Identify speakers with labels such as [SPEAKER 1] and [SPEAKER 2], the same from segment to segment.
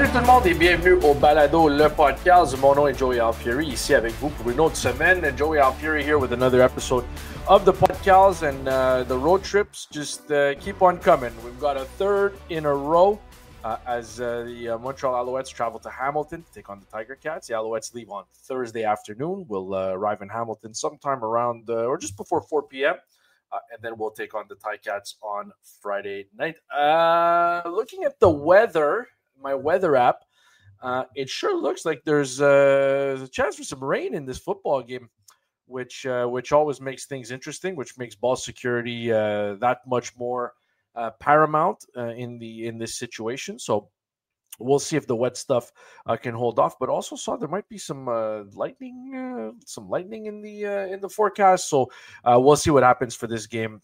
[SPEAKER 1] Salut tout le monde et bienvenue au Balado, le podcast. Mon nom est Joey Alfieri, ici avec vous pour une autre semaine. And Joey Alfieri here with another episode of the podcast, and the road trips just keep on coming. We've got a third in a row as the Montreal Alouettes travel to Hamilton to take on the Tiger Cats. The Alouettes leave on Thursday afternoon. We'll arrive in Hamilton sometime around or just before 4 p.m. And then we'll take on the Ticats on Friday night. Looking at the weather, my weather app, it sure looks like there's a chance for some rain in this football game, which always makes things interesting, which makes ball security that much more paramount in this situation. So we'll see if the wet stuff can hold off, but also saw there might be some lightning in the forecast. So we'll see what happens for this game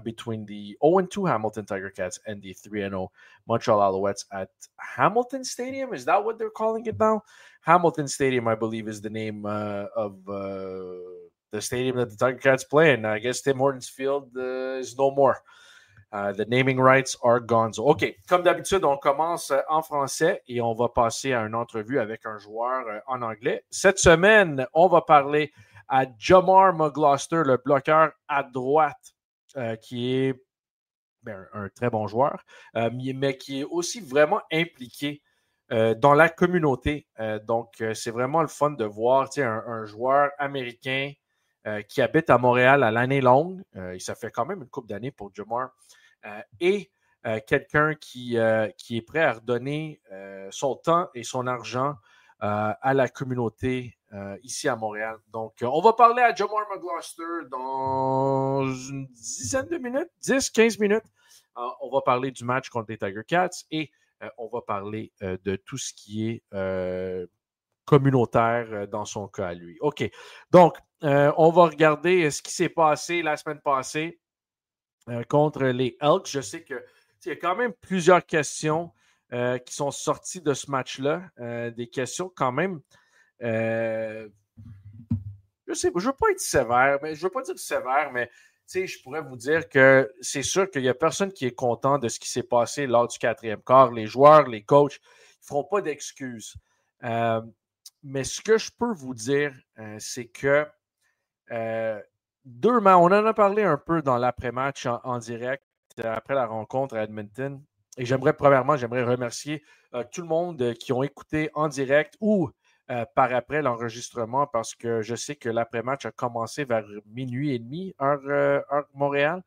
[SPEAKER 1] between the 0-2 Hamilton Tiger Cats and the 3-0 Montreal Alouettes at Hamilton Stadium. Is that what they're calling it now? Hamilton Stadium, I believe, is the name of the stadium that the Tiger Cats play in. I guess Tim Hortons Field is no more. The naming rights are gone. So, OK, comme d'habitude, on commence en français et on va passer à une entrevue avec un joueur en anglais. Cette semaine, on va parler à Jamar McGloster, le bloqueur à droite, qui est un très bon joueur, mais qui est aussi vraiment impliqué dans la communauté. Donc, c'est vraiment le fun de voir un joueur américain qui habite à Montréal à l'année longue. Ça fait quand même une couple d'années pour Jamar. Et quelqu'un qui est prêt à redonner son temps et son argent à la communauté ici à Montréal. Donc, on va parler à Jamar McGloster dans une dizaine de minutes, 10-15 minutes. On va parler du match contre les Tiger Cats et on va parler de tout ce qui est communautaire dans son cas à lui. OK. Donc, on va regarder ce qui s'est passé la semaine passée contre les Elks. Je sais qu'il y a quand même plusieurs questions qui sont sorties de ce match-là. Des questions quand même, je ne veux pas être sévère, mais je ne veux pas dire sévère, mais je pourrais vous dire que c'est sûr qu'il n'y a personne qui est content de ce qui s'est passé lors du quatrième quart. Les joueurs, les coachs, ils ne feront pas d'excuses. Mais ce que je peux vous dire, c'est que on en a parlé un peu dans l'après-match en direct après la rencontre à Edmonton. Et j'aimerais remercier tout le monde qui ont écouté en direct ou par après l'enregistrement parce que je sais que l'après-match a commencé vers minuit et demi, heure Montréal.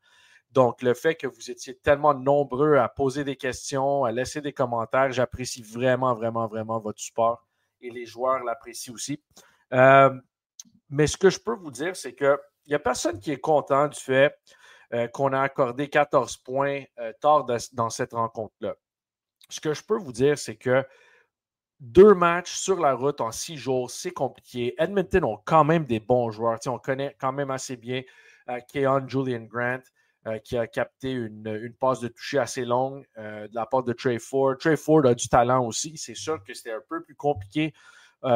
[SPEAKER 1] Donc, le fait que vous étiez tellement nombreux à poser des questions, à laisser des commentaires, j'apprécie vraiment, vraiment, vraiment votre support et les joueurs l'apprécient aussi. Mais ce que je peux vous dire, c'est que il n'y a personne qui est content du fait qu'on a accordé 14 points tard dans cette rencontre-là. Ce que je peux vous dire, c'est que 2 matchs sur la route en 6 jours, c'est compliqué. Edmonton ont quand même des bons joueurs. On connaît quand même assez bien Keon Julian Grant qui a capté une passe de toucher assez longue de la part de Trey Ford. Trey Ford a du talent aussi. C'est sûr que c'était un peu plus compliqué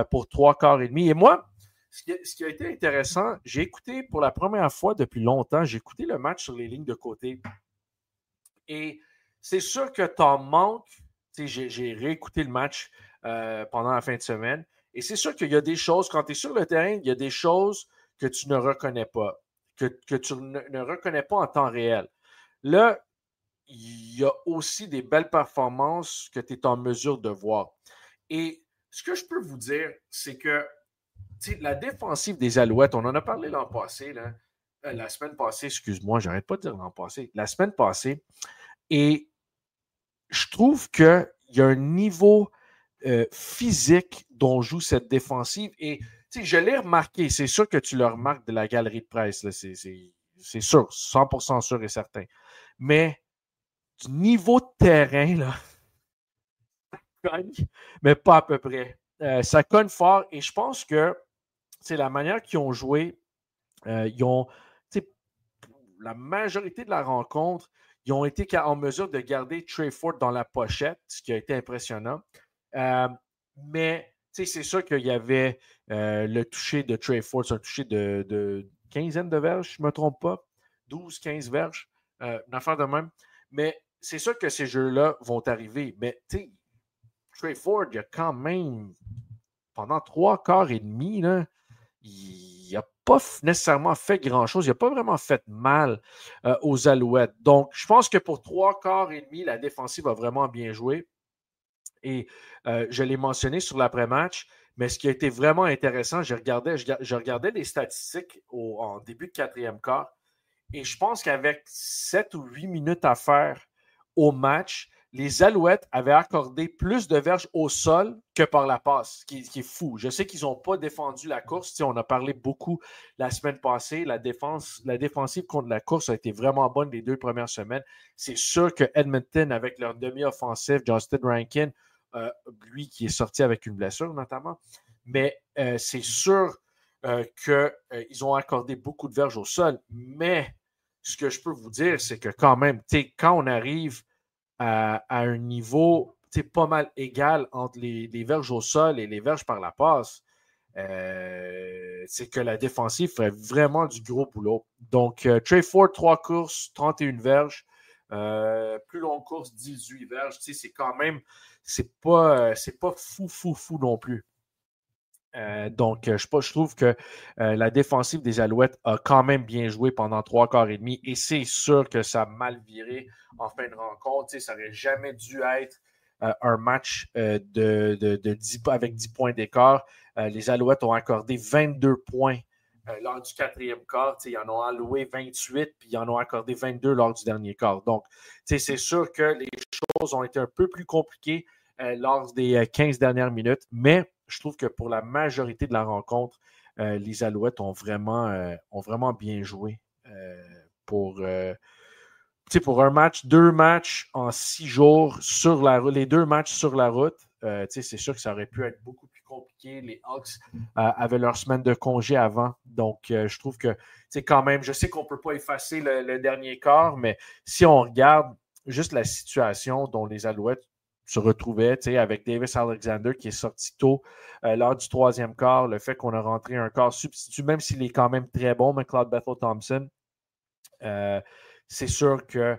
[SPEAKER 1] pour 3 quarts et demi. Et moi, ce qui a été intéressant, j'ai écouté pour la première fois depuis longtemps, j'ai écouté le match sur les lignes de côté. Et c'est sûr que t'en manques. J'ai réécouté le match pendant la fin de semaine. Et c'est sûr qu'il y a des choses, quand tu es sur le terrain, il y a des choses que tu ne reconnais pas, que tu ne reconnais pas en temps réel. Là, il y a aussi des belles performances que tu es en mesure de voir. Et ce que je peux vous dire, c'est que la défensive des Alouettes, on en a parlé l'an passé, là, la semaine passée, excuse-moi, j'arrête pas de dire l'an passé, la semaine passée, et je trouve qu'il y a un niveau physique dont joue cette défensive, et je l'ai remarqué, c'est sûr que tu le remarques de la galerie de presse, là, c'est sûr, 100% sûr et certain, mais du niveau de terrain, là, mais pas à peu près. Ça cogne fort, et je pense que c'est la manière qu'ils ont joué. Ils ont, la majorité de la rencontre, ils ont été en mesure de garder Trey Ford dans la pochette, ce qui a été impressionnant. Mais c'est sûr qu'il y avait le toucher de Trey Ford, c'est un toucher de quinzaine de verges, je ne me trompe pas, 12-15 verges, une affaire de même. Mais c'est sûr que ces jeux-là vont arriver. Mais Trey Ford, il a quand même, pendant 3 quarts et demi, là, il n'a pas nécessairement fait grand-chose. Il n'a pas vraiment fait mal aux Alouettes. Donc, je pense que pour 3 quarts et demi, la défensive a vraiment bien joué. Et je l'ai mentionné sur l'après-match, mais ce qui a été vraiment intéressant, je regardais les statistiques en début de 4e quart, et je pense qu'avec 7 ou 8 minutes à faire au match, les Alouettes avaient accordé plus de verges au sol que par la passe, ce qui est fou. Je sais qu'ils n'ont pas défendu la course. On a parlé beaucoup la semaine passée. La défensive contre la course a été vraiment bonne les 2 premières semaines. C'est sûr que Edmonton, avec leur demi-offensif, Justin Rankin, lui qui est sorti avec une blessure notamment, mais c'est sûr qu'ils ont accordé beaucoup de verges au sol. Mais ce que je peux vous dire, c'est que quand même, quand on arrive à un niveau pas mal égal entre les verges au sol et les verges par la passe, c'est que la défensive ferait vraiment du gros boulot. Donc, Trey Ford, 3 courses, 31 verges. Plus longue course, 18 verges. C'est quand même, c'est pas fou non plus. Donc, je trouve que la défensive des Alouettes a quand même bien joué pendant 3 quarts et demi, et c'est sûr que ça a mal viré en fin de rencontre. Ça n'aurait jamais dû être un match avec 10 points d'écart. Les Alouettes ont accordé 22 points lors du 4e quart. Ils en ont alloué 28, puis ils en ont accordé 22 lors du dernier quart. Donc, c'est sûr que les choses ont été un peu plus compliquées lors des 15 dernières minutes, mais je trouve que pour la majorité de la rencontre, les Alouettes ont vraiment bien joué pour un match, 2 matchs en 6 jours sur la route, les 2 matchs sur la route. C'est sûr que ça aurait pu être beaucoup plus compliqué. Les Hawks avaient leur semaine de congé avant. Donc, je trouve que quand même, je sais qu'on ne peut pas effacer le dernier quart, mais si on regarde juste la situation dont les Alouettes se retrouvait avec Davis Alexander qui est sorti tôt lors du 3e quart, le fait qu'on a rentré un quart substitut, même s'il est quand même très bon, McLeod Bethel-Thompson, c'est sûr que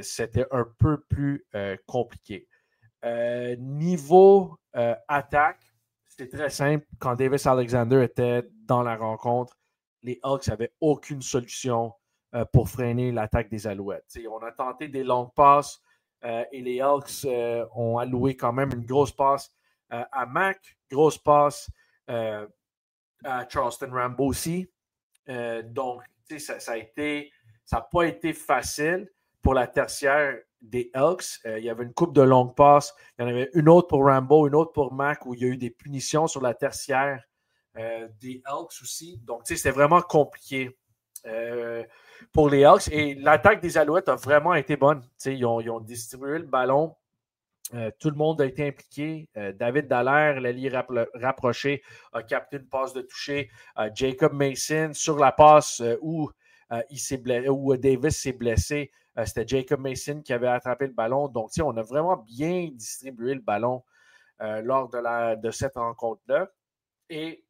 [SPEAKER 1] c'était un peu plus compliqué. Niveau attaque, c'est très simple. Quand Davis Alexander était dans la rencontre, les Hawks n'avaient aucune solution pour freiner l'attaque des Alouettes. On a tenté des longues passes, et les Hawks ont alloué quand même une grosse passe à Mac, grosse passe à Charleston Rambo aussi. Donc, ça n'a pas été facile pour la tertiaire des Elks. Il y avait une couple de longues passes. Il y en avait une autre pour Rambo, une autre pour Mac, où il y a eu des punitions sur la tertiaire des Elks aussi. Donc, c'était vraiment compliqué pour les Hawks. Et l'attaque des Alouettes a vraiment été bonne. Ils ont distribué le ballon. Tout le monde a été impliqué. David Dallaire, l'allié rapproché, a capté une passe de toucher. Jacob Mason, sur la passe où Davis s'est blessé, c'était Jacob Mason qui avait attrapé le ballon. Donc, on a vraiment bien distribué le ballon lors de cette rencontre-là. Et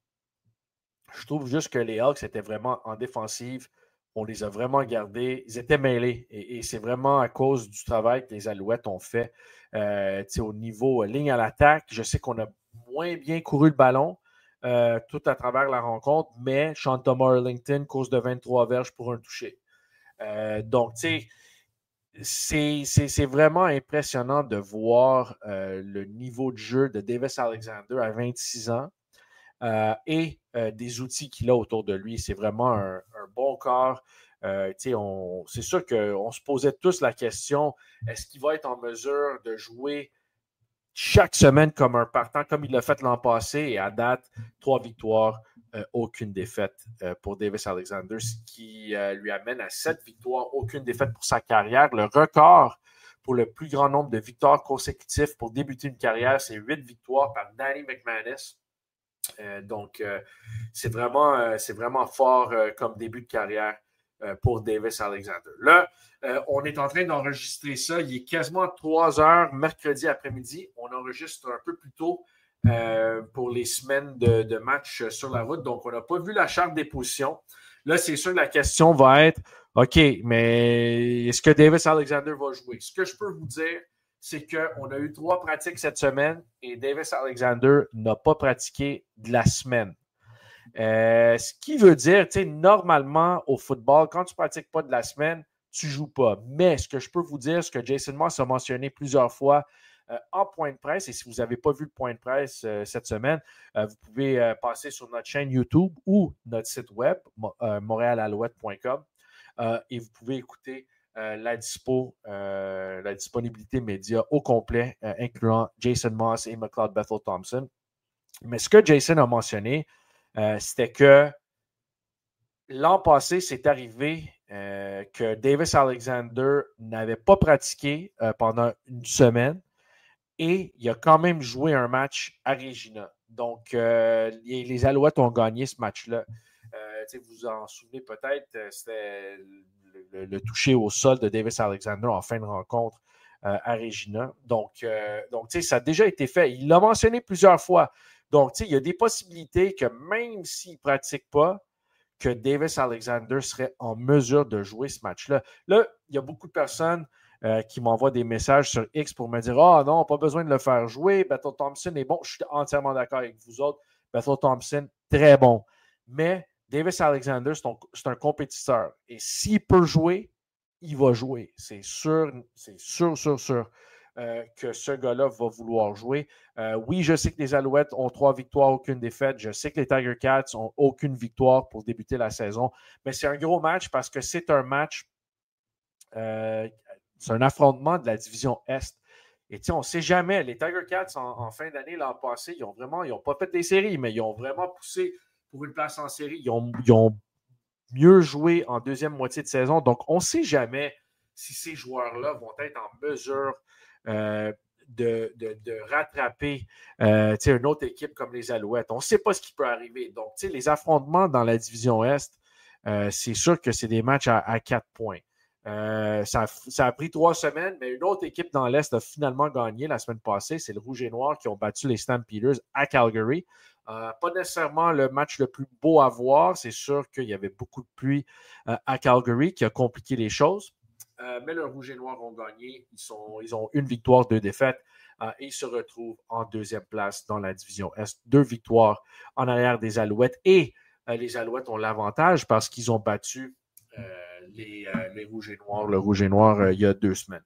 [SPEAKER 1] je trouve juste que les Hawks étaient vraiment en défensive. On les a vraiment gardés. Ils étaient mêlés. Et c'est vraiment à cause du travail que les Alouettes ont fait au niveau ligne à l'attaque. Je sais qu'on a moins bien couru le ballon tout à travers la rencontre, mais Sean Thomas Erlington, course de 23 verges pour un touché. Donc, c'est vraiment impressionnant de voir le niveau de jeu de Davis Alexander à 26 ans. Et des outils qu'il a autour de lui. C'est vraiment un bon corps. C'est sûr qu'on se posait tous la question, est-ce qu'il va être en mesure de jouer chaque semaine comme un partant, comme il l'a fait l'an passé, et à date, 3 victoires, aucune défaite pour Davis Alexander, ce qui lui amène à 7 victoires, aucune défaite pour sa carrière. Le record pour le plus grand nombre de victoires consécutives pour débuter une carrière, c'est 8 victoires par Danny McManus. Donc, c'est vraiment fort comme début de carrière pour Davis Alexander. Là, on est en train d'enregistrer ça. Il est quasiment 3 heures mercredi après-midi. On enregistre un peu plus tôt pour les semaines de matchs sur la route. Donc, on n'a pas vu la charte des positions. Là, c'est sûr que la question va être, OK, mais est-ce que Davis Alexander va jouer? Ce que je peux vous dire, c'est qu'on a eu 3 pratiques cette semaine et Davis Alexander n'a pas pratiqué de la semaine. Ce qui veut dire, tu sais, normalement au football, quand tu ne pratiques pas de la semaine, tu ne joues pas. Mais ce que je peux vous dire, ce que Jason Moss a mentionné plusieurs fois en point de presse, et si vous n'avez pas vu le point de presse cette semaine, vous pouvez passer sur notre chaîne YouTube ou notre site web, montrealalouette.com, et vous pouvez écouter la disponibilité média au complet, incluant Jason Moss et McLeod Bethel Thompson. Mais ce que Jason a mentionné, c'était que l'an passé, c'est arrivé que Davis Alexander n'avait pas pratiqué pendant une semaine et il a quand même joué un match à Regina. Donc, les Alouettes ont gagné ce match-là. Vous vous en souvenez peut-être, c'était le toucher au sol de Davis Alexander en fin de rencontre à Regina. Donc ça a déjà été fait. Il l'a mentionné plusieurs fois. Donc, il y a des possibilités que même s'il ne pratique pas, que Davis Alexander serait en mesure de jouer ce match-là. Là, il y a beaucoup de personnes qui m'envoient des messages sur X pour me dire « Ah non, pas besoin de le faire jouer. Bethel Thompson est bon. » Je suis entièrement d'accord avec vous autres. Bethel Thompson, très bon. Mais Davis Alexander, c'est un compétiteur. Et s'il peut jouer, il va jouer. C'est sûr que ce gars-là va vouloir jouer. Oui, je sais que les Alouettes ont 3 victoires, aucune défaite. Je sais que les Tiger Cats n'ont aucune victoire pour débuter la saison. Mais c'est un gros match parce que c'est un match, c'est un affrontement de la division Est. Et on ne sait jamais. Les Tiger Cats, en fin d'année, l'an passé, ils n'ont pas fait des séries, mais ils ont vraiment poussé pour une place en série. Ils ont mieux joué en deuxième moitié de saison. Donc, on ne sait jamais si ces joueurs-là vont être en mesure de rattraper une autre équipe comme les Alouettes. On ne sait pas ce qui peut arriver. Donc, les affrontements dans la division Est, c'est sûr que c'est des matchs à 4 points. Ça a pris 3 semaines, mais une autre équipe dans l'Est a finalement gagné la semaine passée. C'est le Rouge et Noir qui ont battu les Stampeders à Calgary. Pas nécessairement le match le plus beau à voir. C'est sûr qu'il y avait beaucoup de pluie à Calgary qui a compliqué les choses. Mais le Rouge et Noir ont gagné. Ils ont une victoire, 2 défaites. Et ils se retrouvent en deuxième place dans la division Est. 2 victoires en arrière des Alouettes. Et les Alouettes ont l'avantage parce qu'ils ont battu les Rouges et Noirs, le Rouge et Noir il y a 2 semaines.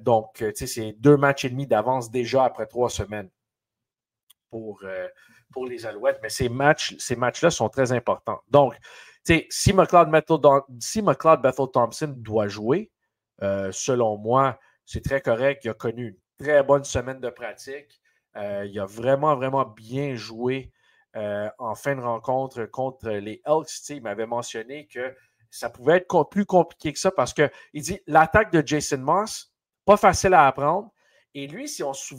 [SPEAKER 1] Donc, c'est 2 matchs et demi d'avance déjà après 3 semaines pour les Alouettes. Mais ces matchs-là sont très importants. Donc, si McLeod Bethel Thompson doit jouer, selon moi, c'est très correct. Il a connu une très bonne semaine de pratique. Il a vraiment, vraiment bien joué en fin de rencontre contre les Elks. Il m'avait mentionné que ça pouvait être plus compliqué que ça parce qu'il dit l'attaque de Jason Moss, pas facile à apprendre. Et lui, si on se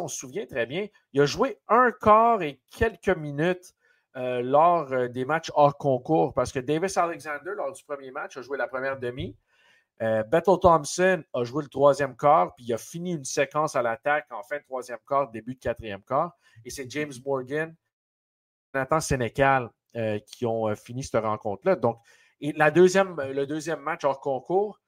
[SPEAKER 1] souvient très bien, il a joué un quart et quelques minutes lors des matchs hors concours parce que Davis Alexander, lors du premier match, a joué la première demi. Bethel Thompson a joué le 3e quart, puis il a fini une séquence à l'attaque en fin de 3e quart, début de 4e quart. Et c'est James Morgan, Nathan Sénécal qui ont fini cette rencontre-là. Donc, et le deuxième match hors concours,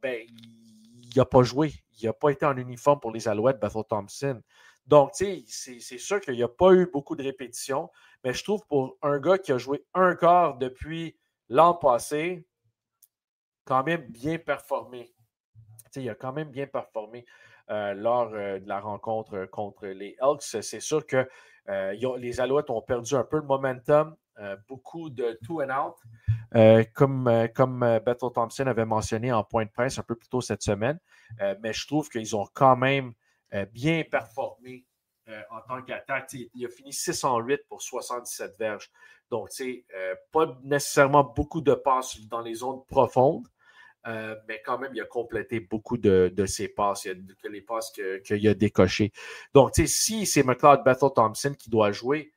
[SPEAKER 1] il n'a pas joué. Il n'a pas été en uniforme pour les Alouettes, Bethel Thompson. Donc, c'est sûr qu'il n'y a pas eu beaucoup de répétitions, mais je trouve pour un gars qui a joué un quart depuis l'an passé, quand même bien performé. Il a quand même bien performé lors de la rencontre contre les Elks. C'est sûr que les Alouettes ont perdu un peu le momentum, beaucoup de two and out, comme Bethel Thompson avait mentionné en point de presse un peu plus tôt cette semaine. Mais je trouve qu'ils ont quand même bien performé en tant qu'attaque. Il a fini 6-8 pour 77 verges. Donc, pas nécessairement beaucoup de passes dans les zones profondes. Mais quand même, il a complété beaucoup de ses passes. Il y a les passes qu'il a décochées. Donc, si c'est McLeod Bethel Thompson qui doit jouer,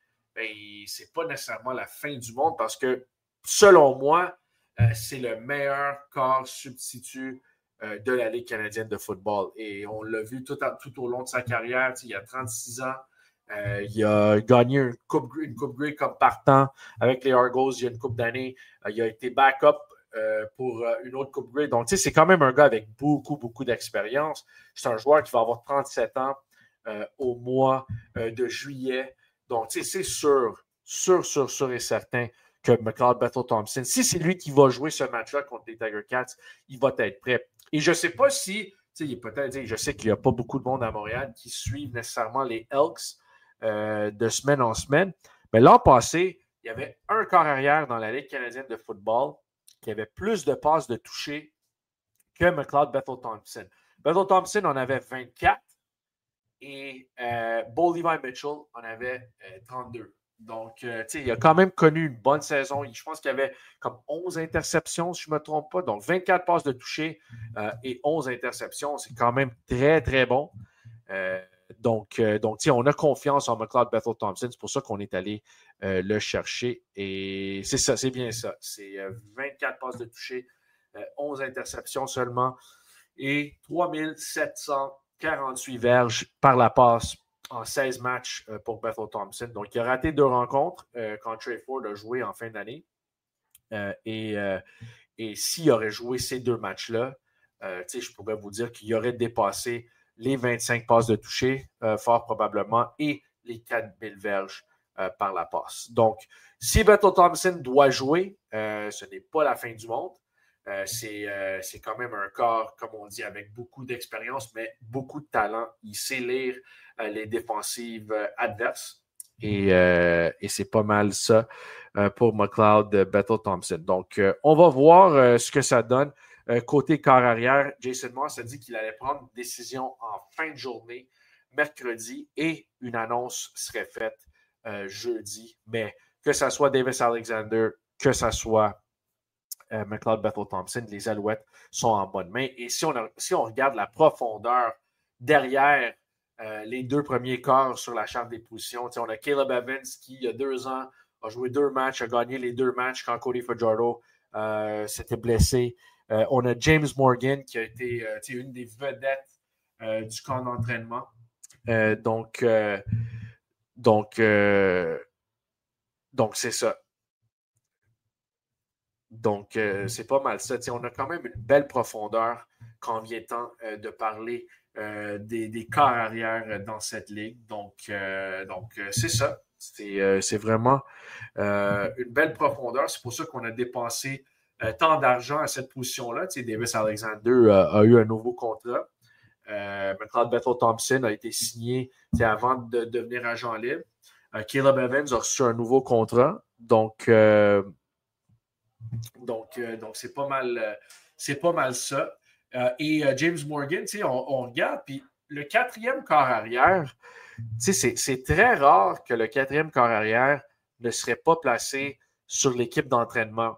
[SPEAKER 1] c'est pas nécessairement la fin du monde parce que, selon moi, c'est le meilleur corps substitut de la Ligue canadienne de football. Et on l'a vu tout au long de sa carrière. Il a 36 ans. Il a gagné une coupe Grey comme partant avec les Argos il y a une couple d'années. Il a été backup pour une autre Coupe Grey. Donc, tu sais, c'est quand même un gars avec beaucoup, beaucoup d'expérience. C'est un joueur qui va avoir 37 ans au mois de juillet. Donc, tu sais, c'est sûr et certain que McLeod Bethel-Thompson, si c'est lui qui va jouer ce match-là contre les Tiger Cats, il va être prêt. Et je ne sais pas si, je sais qu'il n'y a pas beaucoup de monde à Montréal qui suivent nécessairement les Elks de semaine en semaine, mais l'an passé, il y avait un corps arrière dans la Ligue canadienne de football qui avait plus de passes de toucher que McLeod Bethel-Thompson. Bethel-Thompson en avait 24 et Bo Levi Mitchell en avait 32. Donc, il a quand même connu une bonne saison. Je pense qu'il y avait comme 11 interceptions, si je ne me trompe pas. Donc, 24 passes de toucher et 11 interceptions. C'est quand même très, très bon. Donc, on a confiance en McLeod Bethel-Thompson. C'est pour ça qu'on est allé le chercher. Et c'est ça, c'est bien ça. C'est 24 passes de toucher, 11 interceptions seulement et 3748 verges par la passe en 16 matchs pour Bethel-Thompson. Donc, il a raté 2 rencontres quand Trey Ford a joué en fin d'année. Et s'il aurait joué ces 2 matchs-là, je pourrais vous dire qu'il aurait dépassé les 25 passes de toucher, fort probablement, et les 4000 verges par la passe. Donc, si Bethel-Thompson doit jouer, ce n'est pas la fin du monde. C'est quand même un corps, comme on dit, avec beaucoup d'expérience, mais beaucoup de talent. Il sait lire les défensives adverses. Et c'est pas mal ça pour McLeod Bethel-Thompson. Donc, on va voir ce que ça donne. Côté corps arrière, Jason Moss a dit qu'il allait prendre une décision en fin de journée, mercredi, et une annonce serait faite jeudi. Mais que ce soit Davis Alexander, que ce soit McLeod Bethel-Thompson, les Alouettes sont en bonne main. Et si on regarde la profondeur derrière les 2 premiers corps sur la charte des positions, on a Caleb Evans qui, il y a 2 ans, a joué 2 matchs, a gagné les 2 matchs quand Cody Fajardo s'était blessé. On a James Morgan qui a été une des vedettes du camp d'entraînement. Donc, c'est ça. Donc, c'est pas mal ça. On a quand même une belle profondeur quand vient temps de parler des corps arrière dans cette ligue. Donc, c'est ça. C'est vraiment une belle profondeur. C'est pour ça qu'on a dépensé tant d'argent à cette position-là. Davis Alexander a eu un nouveau contrat. McLeod Bethel-Thompson a été signé avant de devenir agent libre. Caleb Evans a reçu un nouveau contrat. Donc, c'est pas mal ça. Et James Morgan, on regarde, puis le 4e corps arrière, c'est très rare que le 4e corps arrière ne serait pas placé sur l'équipe d'entraînement.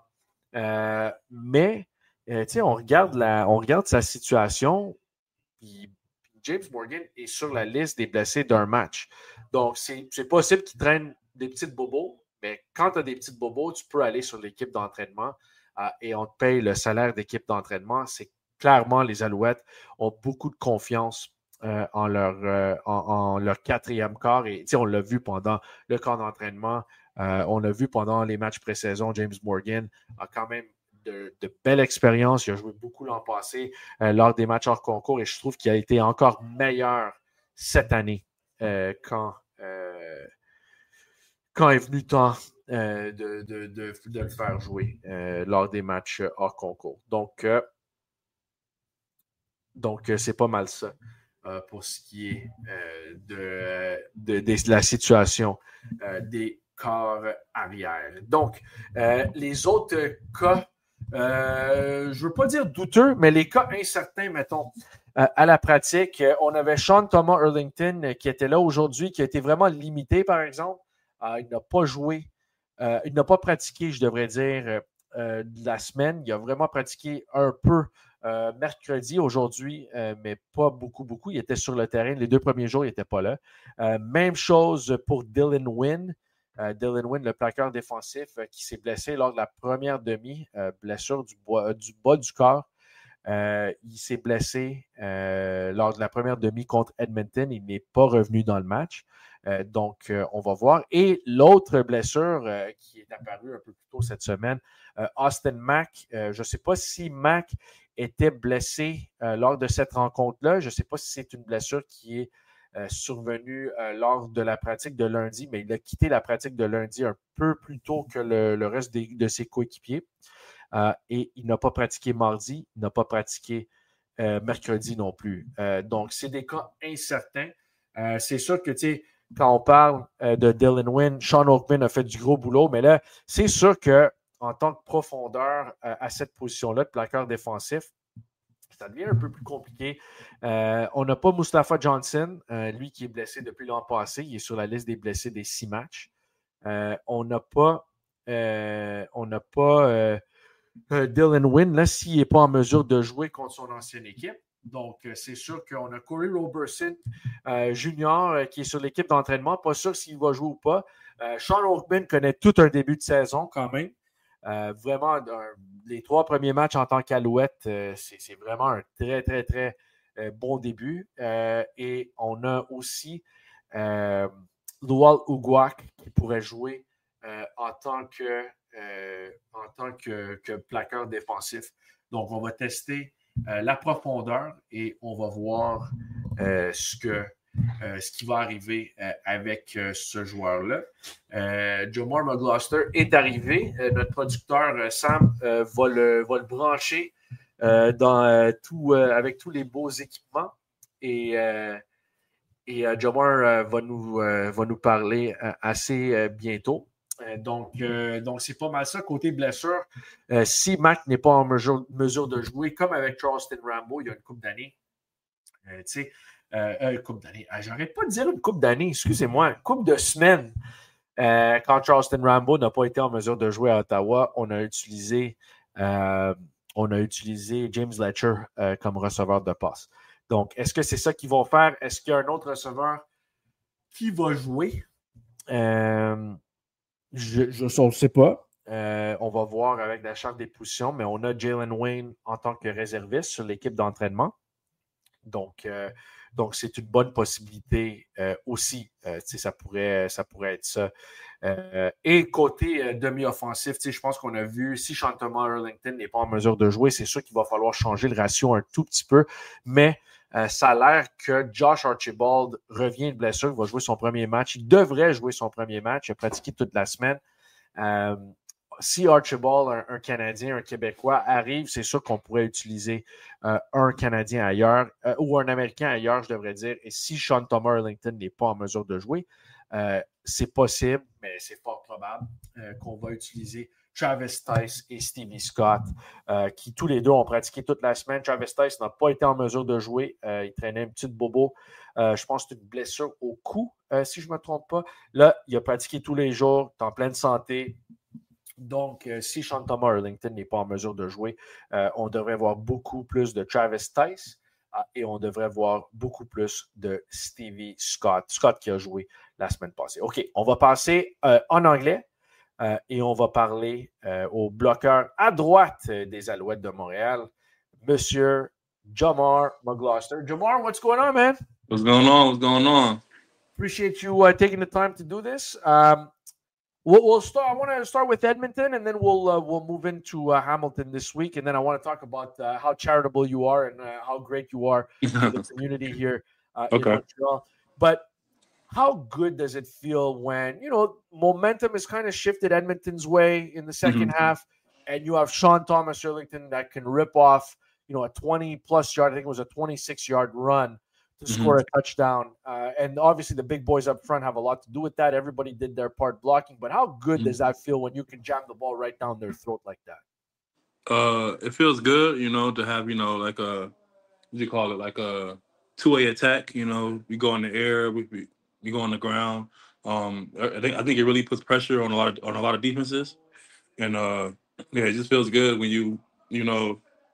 [SPEAKER 1] Mais, on regarde sa situation, puis James Morgan est sur la liste des blessés d'un match. Donc, c'est possible qu'il traîne des petites bobos, mais quand tu as des petites bobos, tu peux aller sur l'équipe d'entraînement et on te paye le salaire d'équipe d'entraînement. C'est clairement, les Alouettes ont beaucoup de confiance en leur 4e quart. Et on l'a vu pendant le camp d'entraînement. On l'a vu pendant les matchs pré-saison. James Morgan a quand même de belle expérience. Il a joué beaucoup l'an passé lors des matchs hors concours et je trouve qu'il a été encore meilleur cette année quand est venu temps de le faire jouer lors des matchs hors concours. Donc, c'est pas mal ça pour ce qui est de la situation des corps arrière. Donc, les autres cas, je ne veux pas dire douteux, mais les cas incertains, mettons, à la pratique, on avait Sean Thomas Erlington qui était là aujourd'hui, qui a été vraiment limité, par exemple. Il n'a pas joué, il n'a pas pratiqué, je devrais dire, la semaine. Il a vraiment pratiqué un peu mercredi, aujourd'hui, mais pas beaucoup. Il était sur le terrain. Les 2 premiers jours, il n'était pas là. Même chose pour Dylan Wynn. Dylan Wynn, le plaqueur défensif qui s'est blessé lors de la première demi, blessure du bas du corps. Il s'est blessé lors de la première demi contre Edmonton. Il n'est pas revenu dans le match. Donc, on va voir. Et l'autre blessure qui est apparue un peu plus tôt cette semaine, Austin Mack. Je ne sais pas si Mack était blessé lors de cette rencontre-là. Je ne sais pas si c'est une blessure qui est survenue lors de la pratique de lundi, mais il a quitté la pratique de lundi un peu plus tôt que le reste de ses coéquipiers. Et il n'a pas pratiqué mardi, il n'a pas pratiqué mercredi non plus. Donc, c'est des cas incertains. C'est sûr que, tu sais, quand on parle de Dylan Wynn, Sean Oakman a fait du gros boulot, mais là, c'est sûr qu'en tant que profondeur à cette position-là de plaqueur défensif, ça devient un peu plus compliqué. On n'a pas Mustafa Johnson, lui qui est blessé depuis l'an passé. Il est sur la liste des blessés des 6 matchs. On n'a pas Dylan Wynn, là, s'il n'est pas en mesure de jouer contre son ancienne équipe. Donc, c'est sûr qu'on a Corey Robertson Junior qui est sur l'équipe d'entraînement. Pas sûr s'il va jouer ou pas. Sean Oakman connaît tout un début de saison quand même. Vraiment, les 3 premiers matchs en tant qu'Alouette, c'est vraiment un très, très, très bon début. Et on a aussi Lual Uguak qui pourrait jouer en tant que plaqueur défensif. Donc, on va tester la profondeur et on va voir ce qui va arriver avec ce joueur-là. Jamar McGloster est arrivé. Notre producteur Sam va le brancher avec tous les beaux équipements. Et Jamar va nous parler assez bientôt. Donc, c'est pas mal ça. Côté blessure, si Mac n'est pas en mesure de jouer, comme avec Charleston Rambo il y a une couple d'années, couple d'années. J'arrête pas de dire une couple d'années, excusez-moi, une couple de semaines. Quand Charleston Rambo n'a pas été en mesure de jouer à Ottawa, on a utilisé James Letcher comme receveur de passe. Donc, est-ce que c'est ça qu'ils vont faire? Est-ce qu'il y a un autre receveur qui va jouer? Je ne sais pas. On va voir avec la charte des positions, mais on a Jalen Wayne en tant que réserviste sur l'équipe d'entraînement. Donc, c'est une bonne possibilité aussi. Ça pourrait être ça. Et côté demi-offensif, je pense qu'on a vu, si Thomas Erlington n'est pas en mesure de jouer, c'est sûr qu'il va falloir changer le ratio un tout petit peu. Mais ça a l'air que Josh Archibald revient de blessure, il va jouer son premier match. Il devrait jouer son premier match. Il a pratiqué toute la semaine. Si Archibald, un Canadien, un Québécois arrive, c'est sûr qu'on pourrait utiliser un Canadien ailleurs ou un Américain ailleurs, je devrais dire. Et si Sean Thomas Erlington n'est pas en mesure de jouer, c'est possible, mais c'est fort probable qu'on va utiliser Travis Tice et Stevie Scott, qui tous les deux ont pratiqué toute la semaine. Travis Tice n'a pas été en mesure de jouer. Il traînait une petite bobo. Je pense que c'est une blessure au cou, si je ne me trompe pas. Là, il a pratiqué tous les jours, il est en pleine santé. Donc, si Sean Thomas Erlington n'est pas en mesure de jouer, on devrait voir beaucoup plus de Travis Tice et on devrait voir beaucoup plus de Stevie Scott. Scott qui a joué la semaine passée. OK, on va passer en anglais et on va parler au bloqueur à droite des Alouettes de Montréal, Monsieur Jamar McGloster. Jamar, what's going on, man?
[SPEAKER 2] What's going on?
[SPEAKER 1] Appreciate you taking the time to do this. We'll start. I want to start with Edmonton, and then we'll move into Hamilton this week, and then I want to talk about how charitable you are and how great you are to the community here in Montreal. But how good does it feel when momentum is kind of shifted Edmonton's way in the second half, and you have Sean Thomas Erlington that can rip off a 20+ yard, I think it was a 26-yard run to score a touchdown. And obviously the big boys up front have a lot to do with that. Everybody did their part blocking. But how good does that feel when you can jam the ball right down their throat like that?
[SPEAKER 2] It feels good, to have, like a, what do you call it, like a two-way attack. We go in the air, we go on the ground. I think it really puts pressure on a lot of defenses. And it just feels good when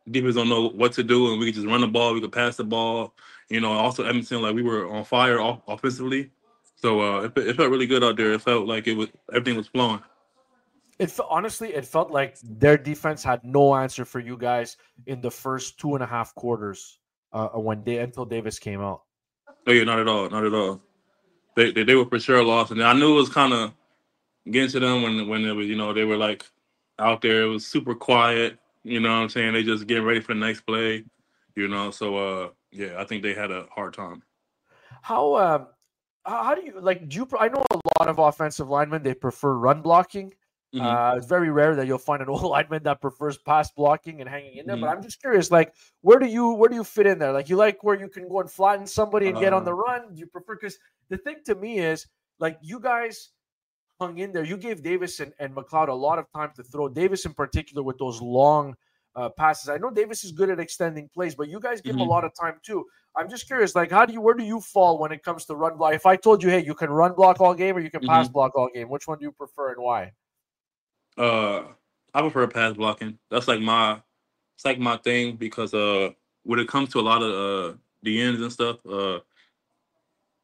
[SPEAKER 2] defense don't know what to do, and we can just run the ball. We could pass the ball. Also Edmonton, like we were on fire offensively. So it felt really good out there. It felt like everything was flowing.
[SPEAKER 1] Honestly, it felt like their defense had no answer for you guys in the first 2.5 quarters until Davis came out.
[SPEAKER 2] Oh yeah, not at all. they were for sure lost, and I knew it was kind of getting to them when it was, they were like out there. It was super quiet. You know what I'm saying? They just getting ready for the next play. So yeah, I think they had a hard time.
[SPEAKER 1] How do you like? I know a lot of offensive linemen, they prefer run blocking.
[SPEAKER 2] Mm-hmm.
[SPEAKER 1] It's very rare that you'll find an old lineman that prefers pass blocking and hanging in there. But
[SPEAKER 2] Mm-hmm.
[SPEAKER 1] I'm just curious, like, where do you fit in there? Like, you like where you can go and flatten somebody and get on
[SPEAKER 2] Uh,
[SPEAKER 1] the run? Do you prefer? Because the thing to me is, like, you guys hung in there. You gave Davis and McLeod a lot of time to throw. Davis in particular with those long passes. I know Davis is good at extending plays, but you guys give him a
[SPEAKER 2] mm-hmm.
[SPEAKER 1] lot of time too. I'm just curious, like, where do you fall when it comes to run block? If I told you, hey, you can run block all game or you can pass
[SPEAKER 2] Mm-hmm.
[SPEAKER 1] block all game, which one do you prefer and why?
[SPEAKER 2] Uh, I prefer pass blocking. It's like my thing because when it comes to a lot of the ends and stuff,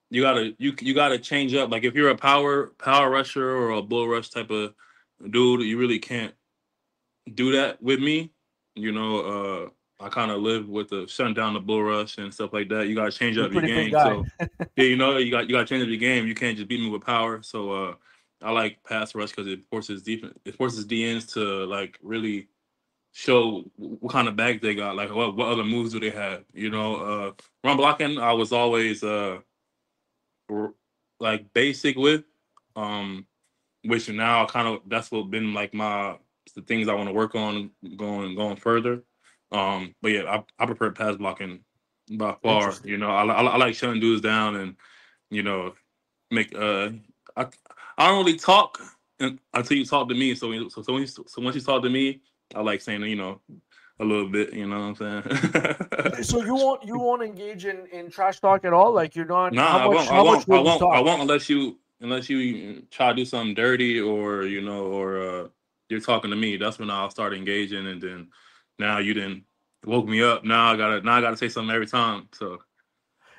[SPEAKER 2] you gotta change up. Like if you're a power rusher or a bull rush type of dude, you really can't do that with me. I kind of live with the shutting down the bull rush and stuff like that. You gotta change
[SPEAKER 1] You're a
[SPEAKER 2] up your
[SPEAKER 1] pretty big
[SPEAKER 2] game.
[SPEAKER 1] guy.
[SPEAKER 2] So yeah, you gotta change up your game. You can't just beat me with power. So I like pass rush because it forces DNs to like really show what kind of bag they got. Like what other moves do they have? Run blocking. I was always like basic with, um, which now kind of that's what been like the things I want to work on going further. But yeah, I prefer pass blocking by far.
[SPEAKER 1] Interesting.
[SPEAKER 2] I like shutting dudes down and you know make I I don't really talk until you talk to me. So once you talk to me, I like saying a little bit. You know what I'm saying?
[SPEAKER 1] So you won't engage in trash talk at all? Like you're not
[SPEAKER 2] Nah, I won't. I
[SPEAKER 1] how much
[SPEAKER 2] won't. I
[SPEAKER 1] will you
[SPEAKER 2] won't. I
[SPEAKER 1] talk?
[SPEAKER 2] won't unless you try to do something dirty or you're talking to me. That's when I'll start engaging, and then now you didn't woke me up. Now I gotta say something every time. So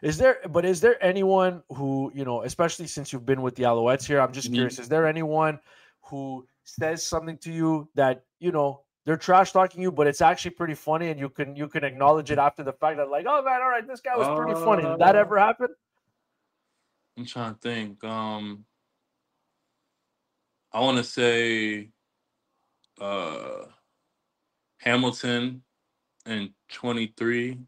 [SPEAKER 1] Is there anyone who, especially since you've been with the Alouettes here, I'm just
[SPEAKER 2] mhm.
[SPEAKER 1] curious, is there anyone who says something to you that, they're trash talking you, but it's actually pretty funny and you can acknowledge it after the fact that like, oh man, all right, this guy was pretty funny. Did that
[SPEAKER 2] uh,
[SPEAKER 1] ever happen?
[SPEAKER 2] I'm trying to think. I want to say uh Hamilton in 23.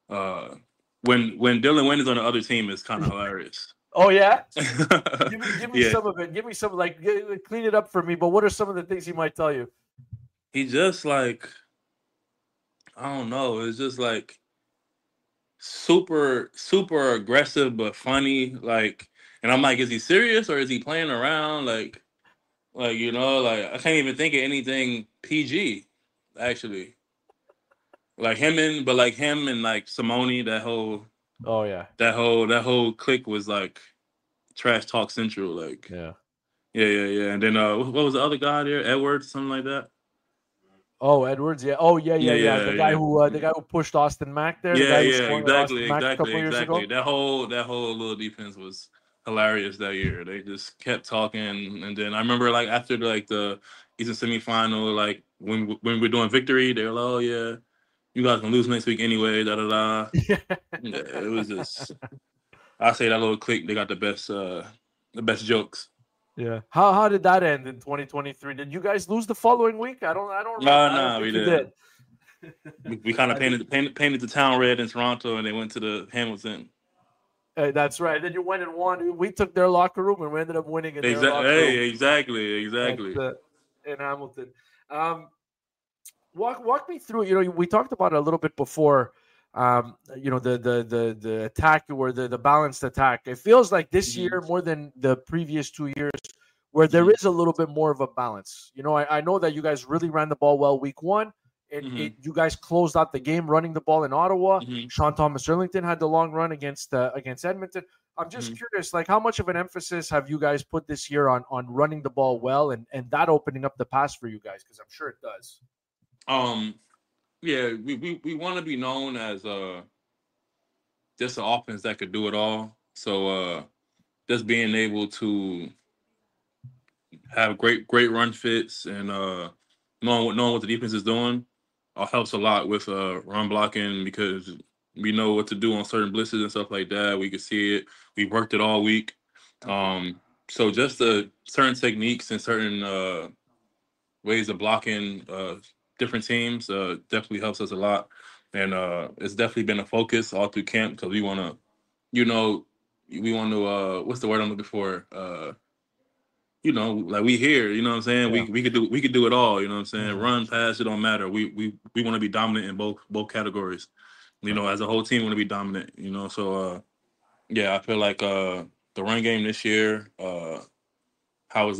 [SPEAKER 2] Uh, when Dylan Wynn is on the other team is kind of hilarious.
[SPEAKER 1] Oh yeah? Give me
[SPEAKER 2] Yeah,
[SPEAKER 1] some of it. Give me some like clean it up for me, but what are some of the things he might tell you?
[SPEAKER 2] he just like I don't know. It's just like super super aggressive but funny. Like, and I'm like, is he serious or is he playing around? Like I can't even think of anything PG. Actually, like him and like Simone,
[SPEAKER 1] Oh yeah.
[SPEAKER 2] that whole clique was like trash talk central. Like,
[SPEAKER 1] Yeah.
[SPEAKER 2] yeah. And then what was the other guy there? Edwards, something like that.
[SPEAKER 1] Oh, Edwards, yeah. Oh, yeah, yeah,
[SPEAKER 2] Yeah,
[SPEAKER 1] yeah.
[SPEAKER 2] yeah, yeah.
[SPEAKER 1] The guy who pushed Austin Mack there, the
[SPEAKER 2] Yeah,
[SPEAKER 1] guy who
[SPEAKER 2] yeah,
[SPEAKER 1] swung at Austin
[SPEAKER 2] exactly,
[SPEAKER 1] Mack a
[SPEAKER 2] exactly,
[SPEAKER 1] couple years
[SPEAKER 2] exactly.
[SPEAKER 1] ago.
[SPEAKER 2] That whole little defense was hilarious that year. They just kept talking, and then I remember like after the Eastern semifinal, like when we're doing victory, they were like, "Oh yeah, you guys can lose next week anyway." Da da da. Yeah, it was just I say that little clique. They got the best jokes.
[SPEAKER 1] Yeah. How did that end in 2023? Did you guys lose the following week? I don't remember.
[SPEAKER 2] No,
[SPEAKER 1] I don't
[SPEAKER 2] no, we
[SPEAKER 1] think you did.
[SPEAKER 2] didn't. We kind of
[SPEAKER 1] I think
[SPEAKER 2] painted the town red in Toronto, and they went to the Hamilton.
[SPEAKER 1] that's right. Then you went and won. We took their locker room and we ended up winning in their
[SPEAKER 2] Exactly.
[SPEAKER 1] locker room
[SPEAKER 2] Hey, exactly,
[SPEAKER 1] at
[SPEAKER 2] exactly.
[SPEAKER 1] in Hamilton. Um, walk me through. We talked about it a little bit before. The attack or the balanced attack. It feels like this
[SPEAKER 2] Hmm.
[SPEAKER 1] year more than the previous 2 years, where there
[SPEAKER 2] Hmm.
[SPEAKER 1] is a little bit more of a balance. I know that you guys really ran the ball well week one.
[SPEAKER 2] Hmm.
[SPEAKER 1] You guys closed out the game running the ball in Ottawa.
[SPEAKER 2] Hmm.
[SPEAKER 1] Sean Thomas Erlington had the long run against Edmonton. I'm just
[SPEAKER 2] Hmm.
[SPEAKER 1] curious, like how much of an emphasis have you guys put this year on running the ball well and that opening up the pass for you guys? Because I'm sure it does.
[SPEAKER 2] Um, yeah, we want to be known as just an offense that could do it all. So just being able to have great run fits and knowing what the defense is doing helps a lot with run blocking because We know what to do on certain blitzes and stuff like that. We could see it. We worked it all week. So just the certain techniques and certain ways of blocking different teams definitely helps us a lot. And it's definitely been a focus all through camp because we want to, we want to, what's the word I'm looking for? Like we here, you know what I'm saying?
[SPEAKER 1] Yeah.
[SPEAKER 2] We could do it all, you know what I'm saying?
[SPEAKER 1] Mhm.
[SPEAKER 2] Run, pass, it don't matter. We want to be dominant in both categories. As a whole team, we want to be dominant, So yeah, I feel like the run game this year, how it's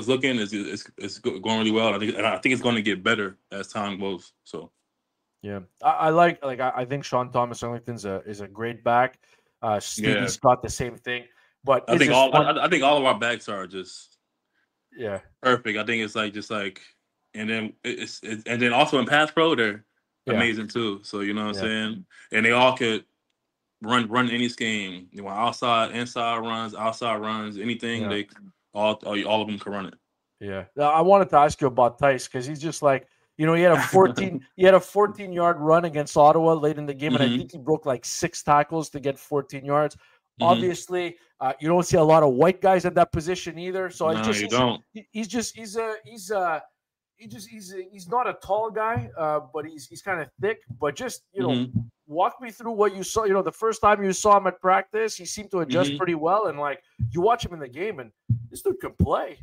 [SPEAKER 2] looking is going really well. I think it's going to get better as time goes. So
[SPEAKER 1] Yeah, I think Sean Thomas Ellington's is a great back. Speedy
[SPEAKER 2] yeah,
[SPEAKER 1] Scott the same thing, but
[SPEAKER 2] I
[SPEAKER 1] it's
[SPEAKER 2] think
[SPEAKER 1] just
[SPEAKER 2] all
[SPEAKER 1] one.
[SPEAKER 2] I think all of our backs are just
[SPEAKER 1] Yeah,
[SPEAKER 2] perfect. I think it's like just like, and then and then also in pass pro they're
[SPEAKER 1] yeah,
[SPEAKER 2] amazing too. So you know what I'm
[SPEAKER 1] yeah,
[SPEAKER 2] saying, and they all could run any scheme. You want outside runs, anything.
[SPEAKER 1] yeah,
[SPEAKER 2] They all of them can run it.
[SPEAKER 1] yeah. Now, I wanted to ask you about Tice because he's just like he had a 14-yard run against Ottawa late in the game, and I
[SPEAKER 2] hmm
[SPEAKER 1] think he broke like 6 tackles to get 14 yards.
[SPEAKER 2] hmm
[SPEAKER 1] Obviously, you don't see a lot of white guys at that position either. So it's
[SPEAKER 2] No,
[SPEAKER 1] just
[SPEAKER 2] you don't.
[SPEAKER 1] he's just he's not a tall guy, but he's kind of thick. But just
[SPEAKER 2] hmm
[SPEAKER 1] walk me through what you saw. The first time you saw him at practice, he seemed to adjust
[SPEAKER 2] hmm
[SPEAKER 1] pretty well, and like you watch him in the game, and this dude can play.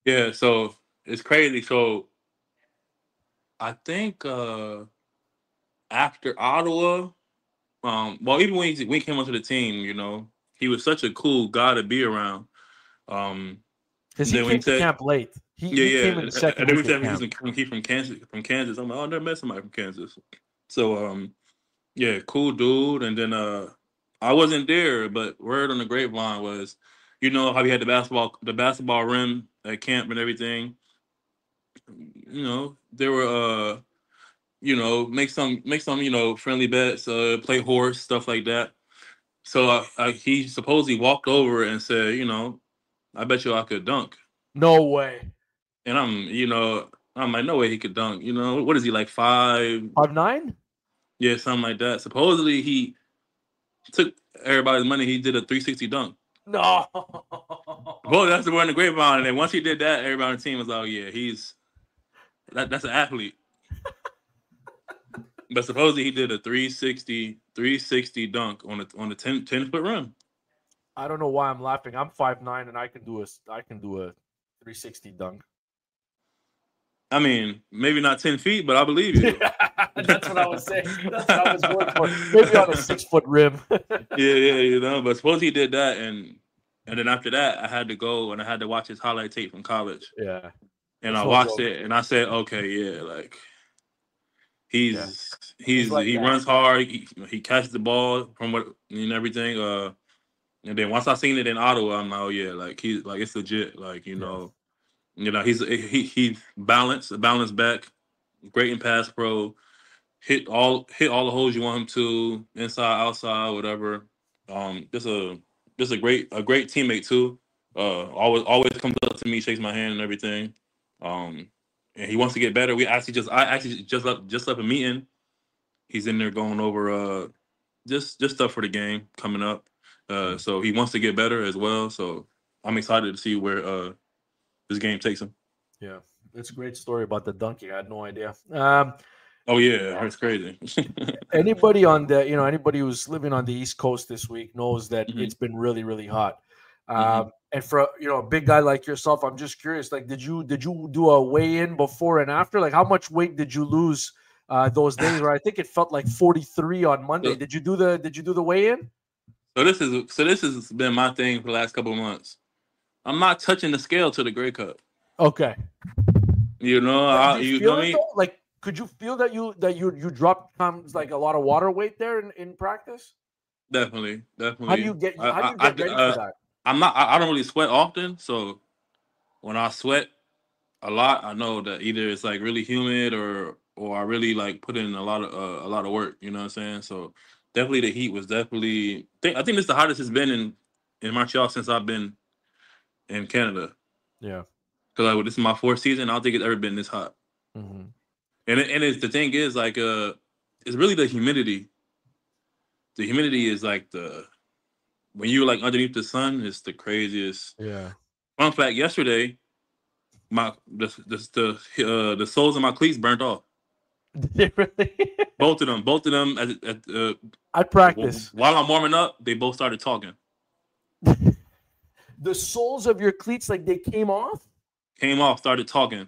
[SPEAKER 2] Yeah. So it's crazy. So I think after Ottawa, well, even when he came onto the team, he was such a cool guy to be around. Um,
[SPEAKER 1] Because
[SPEAKER 2] and
[SPEAKER 1] he
[SPEAKER 2] then when
[SPEAKER 1] came
[SPEAKER 2] he
[SPEAKER 1] to
[SPEAKER 2] said,
[SPEAKER 1] camp late. He
[SPEAKER 2] yeah,
[SPEAKER 1] he
[SPEAKER 2] yeah,
[SPEAKER 1] came in the second
[SPEAKER 2] and then he
[SPEAKER 1] week of
[SPEAKER 2] said
[SPEAKER 1] camp.
[SPEAKER 2] he's from Kansas. I'm like, oh, I never met somebody from Kansas. So, yeah, cool dude. And then I wasn't there, but word on the grapevine was, how we had the basketball rim at camp and everything. There were make some friendly bets, play horse, stuff like that. So he supposedly walked over and said, I bet you I could dunk.
[SPEAKER 1] No way.
[SPEAKER 2] And I'm like, no way he could dunk. What is he like 5?
[SPEAKER 1] 5'9"?
[SPEAKER 2] Yeah, something like that. Supposedly he took everybody's money. He did a 360 dunk.
[SPEAKER 1] No.
[SPEAKER 2] Well, that's the word in the grapevine. And then once he did that, everybody on the team was like, oh yeah, that's an athlete. But supposedly he did a 360 dunk on the 10-foot rim.
[SPEAKER 1] I don't know why I'm laughing. I'm 5'9" and I can do a 360 dunk.
[SPEAKER 2] I mean, maybe not 10 feet, but I believe you.
[SPEAKER 1] That's what I was saying. That's what I was going for. Maybe on a 6-foot rim.
[SPEAKER 2] Yeah. But suppose he did that, and then after that, I had to go and I had to watch his highlight tape from college,
[SPEAKER 1] Yeah.
[SPEAKER 2] and
[SPEAKER 1] It's
[SPEAKER 2] I
[SPEAKER 1] no
[SPEAKER 2] watched
[SPEAKER 1] joke.
[SPEAKER 2] it, and I said, okay, yeah, like
[SPEAKER 1] Yeah. He's like
[SPEAKER 2] he
[SPEAKER 1] that.
[SPEAKER 2] runs hard, he catches the ball from what and everything, and then once I seen it in Ottawa, I'm like, oh yeah, like he's like it's legit, like
[SPEAKER 1] Yeah.
[SPEAKER 2] he's balanced, a balanced back, great in pass pro, hit all the holes you want him to, inside, outside, whatever. Just a great teammate too. Always comes up to me, shakes my hand and everything. Um, and he wants to get better. I actually just left a meeting. He's in there going over just stuff for the game coming up. So he wants to get better as well. So I'm excited to see where this game takes him.
[SPEAKER 1] Yeah. It's a great story about the dunking. I had no idea.
[SPEAKER 2] Oh yeah, it's crazy.
[SPEAKER 1] Anybody who's living on the East Coast this week knows that
[SPEAKER 2] hmm
[SPEAKER 1] it's been really, really hot.
[SPEAKER 2] hmm
[SPEAKER 1] And for a big guy like yourself, I'm just curious. Like, did you do a weigh in before and after? Like, how much weight did you lose those days? Where I think it felt like 43 on Monday.
[SPEAKER 2] So,
[SPEAKER 1] Did you do the weigh in?
[SPEAKER 2] so this has been my thing for the last couple of months. I'm not touching the scale to the Grey Cup.
[SPEAKER 1] Okay. Do you
[SPEAKER 2] You know
[SPEAKER 1] feel
[SPEAKER 2] what I
[SPEAKER 1] it
[SPEAKER 2] mean?
[SPEAKER 1] though? Like, could you feel that you dropped like a lot of water weight there in practice?
[SPEAKER 2] Definitely,
[SPEAKER 1] How do you
[SPEAKER 2] definitely.
[SPEAKER 1] get how do you get ready for that?
[SPEAKER 2] I'm not. I don't really sweat often, so when I sweat a lot, I know that either it's like really humid or I really like put in a lot of work. You know what I'm saying? So definitely the heat was definitely. I think this is the hottest it's been in Montreal since I've been in Canada.
[SPEAKER 1] Yeah.
[SPEAKER 2] Because this is my fourth season. I don't think it's ever been this hot.
[SPEAKER 1] Hmm.
[SPEAKER 2] And the thing is like it's really the humidity. the humidity is like when you're like underneath the sun, it's the craziest.
[SPEAKER 1] Yeah.
[SPEAKER 2] Fun fact: yesterday, the soles of my cleats burnt off.
[SPEAKER 1] Did they really?
[SPEAKER 2] Both of them.
[SPEAKER 1] I'd practice.
[SPEAKER 2] While I'm warming up, they both started talking.
[SPEAKER 1] The soles of your cleats, like they came off?
[SPEAKER 2] Came off, started talking.